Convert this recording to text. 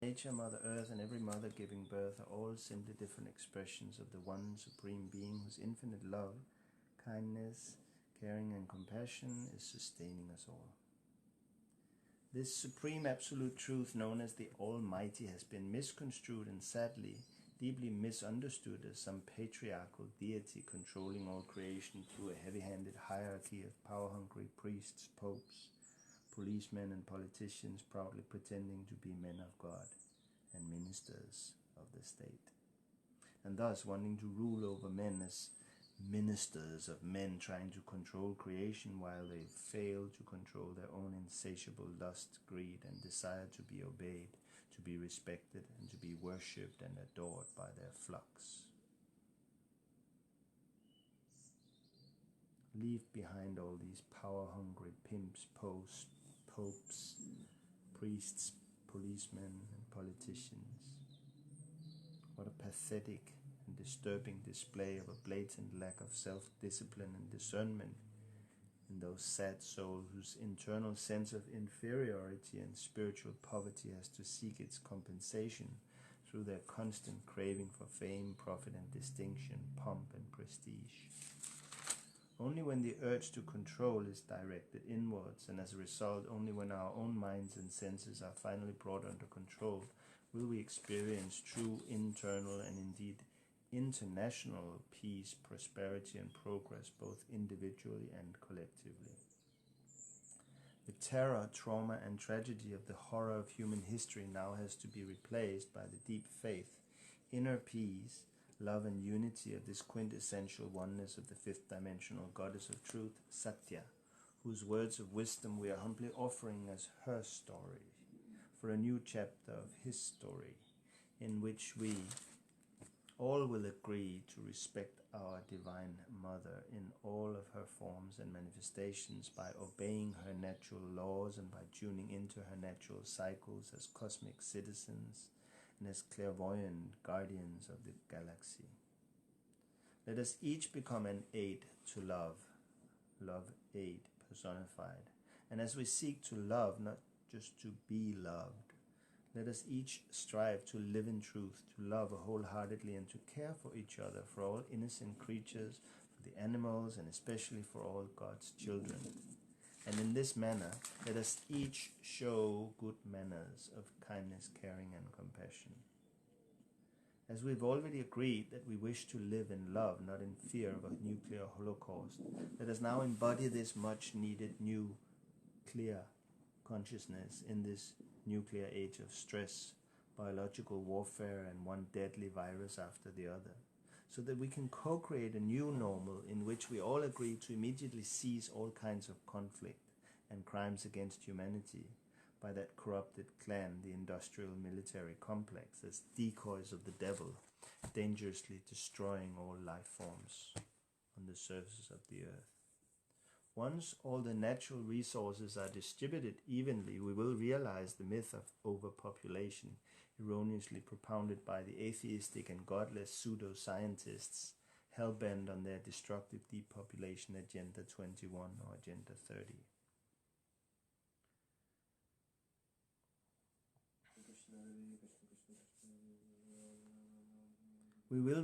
Nature, Mother Earth, and every mother giving birth are all simply different expressions of the one Supreme Being whose infinite love, kindness, caring, and compassion is sustaining us all. This supreme absolute truth known as the Almighty has been misconstrued and sadly deeply misunderstood as some patriarchal deity controlling all creation through a heavy-handed hierarchy of power-hungry priests, popes, policemen, and politicians proudly pretending to be men of God and ministers of the state, and thus wanting to rule over men as ministers of men, trying to control creation while they fail to control their own insatiable lust, greed, and desire to be obeyed, to be respected, and to be worshipped and adored by their flocks. Leave behind all these power-hungry pimps, popes, priests, policemen, and politicians. What a pathetic and disturbing display of a blatant lack of self-discipline and discernment in those sad souls whose internal sense of inferiority and spiritual poverty has to seek its compensation through their constant craving for fame, profit, and distinction, pomp, and prestige. Only when the urge to control is directed inwards, and as a result, only when our own minds and senses are finally brought under control, will we experience true internal and indeed international peace, prosperity, and progress, both individually and collectively. The terror, trauma, and tragedy of the horror of human history now has to be replaced by the deep faith, inner peace, love, and unity of this quintessential oneness of the fifth dimensional goddess of truth, Satya, whose words of wisdom we are humbly offering as her story, for a new chapter of his story, in which we all will agree to respect our Divine Mother in all of her forms and manifestations by obeying her natural laws and by tuning into her natural cycles as cosmic citizens and as clairvoyant guardians of the galaxy. Let us each become an aid to love, love aid personified. And as we seek to love, not just to be loved, let us each strive to live in truth, to love wholeheartedly, and to care for each other, for all innocent creatures, for the animals, and especially for all God's children. And in this manner, let us each show good manners of kindness, caring, and compassion. As we've already agreed that we wish to live in love, not in fear of a nuclear holocaust, let us now embody this much-needed new, clear consciousness in this nuclear age of stress, biological warfare, and one deadly virus after the other, so that we can co-create a new normal in which we all agree to immediately cease all kinds of conflict and crimes against humanity by that corrupted clan, the industrial military complex, as decoys of the devil, dangerously destroying all life forms on the surface of the earth. Once all the natural resources are distributed evenly, we will realize the myth of overpopulation, erroneously propounded by the atheistic and godless pseudo-scientists hell-bent on their destructive depopulation Agenda 21 or Agenda 30. We will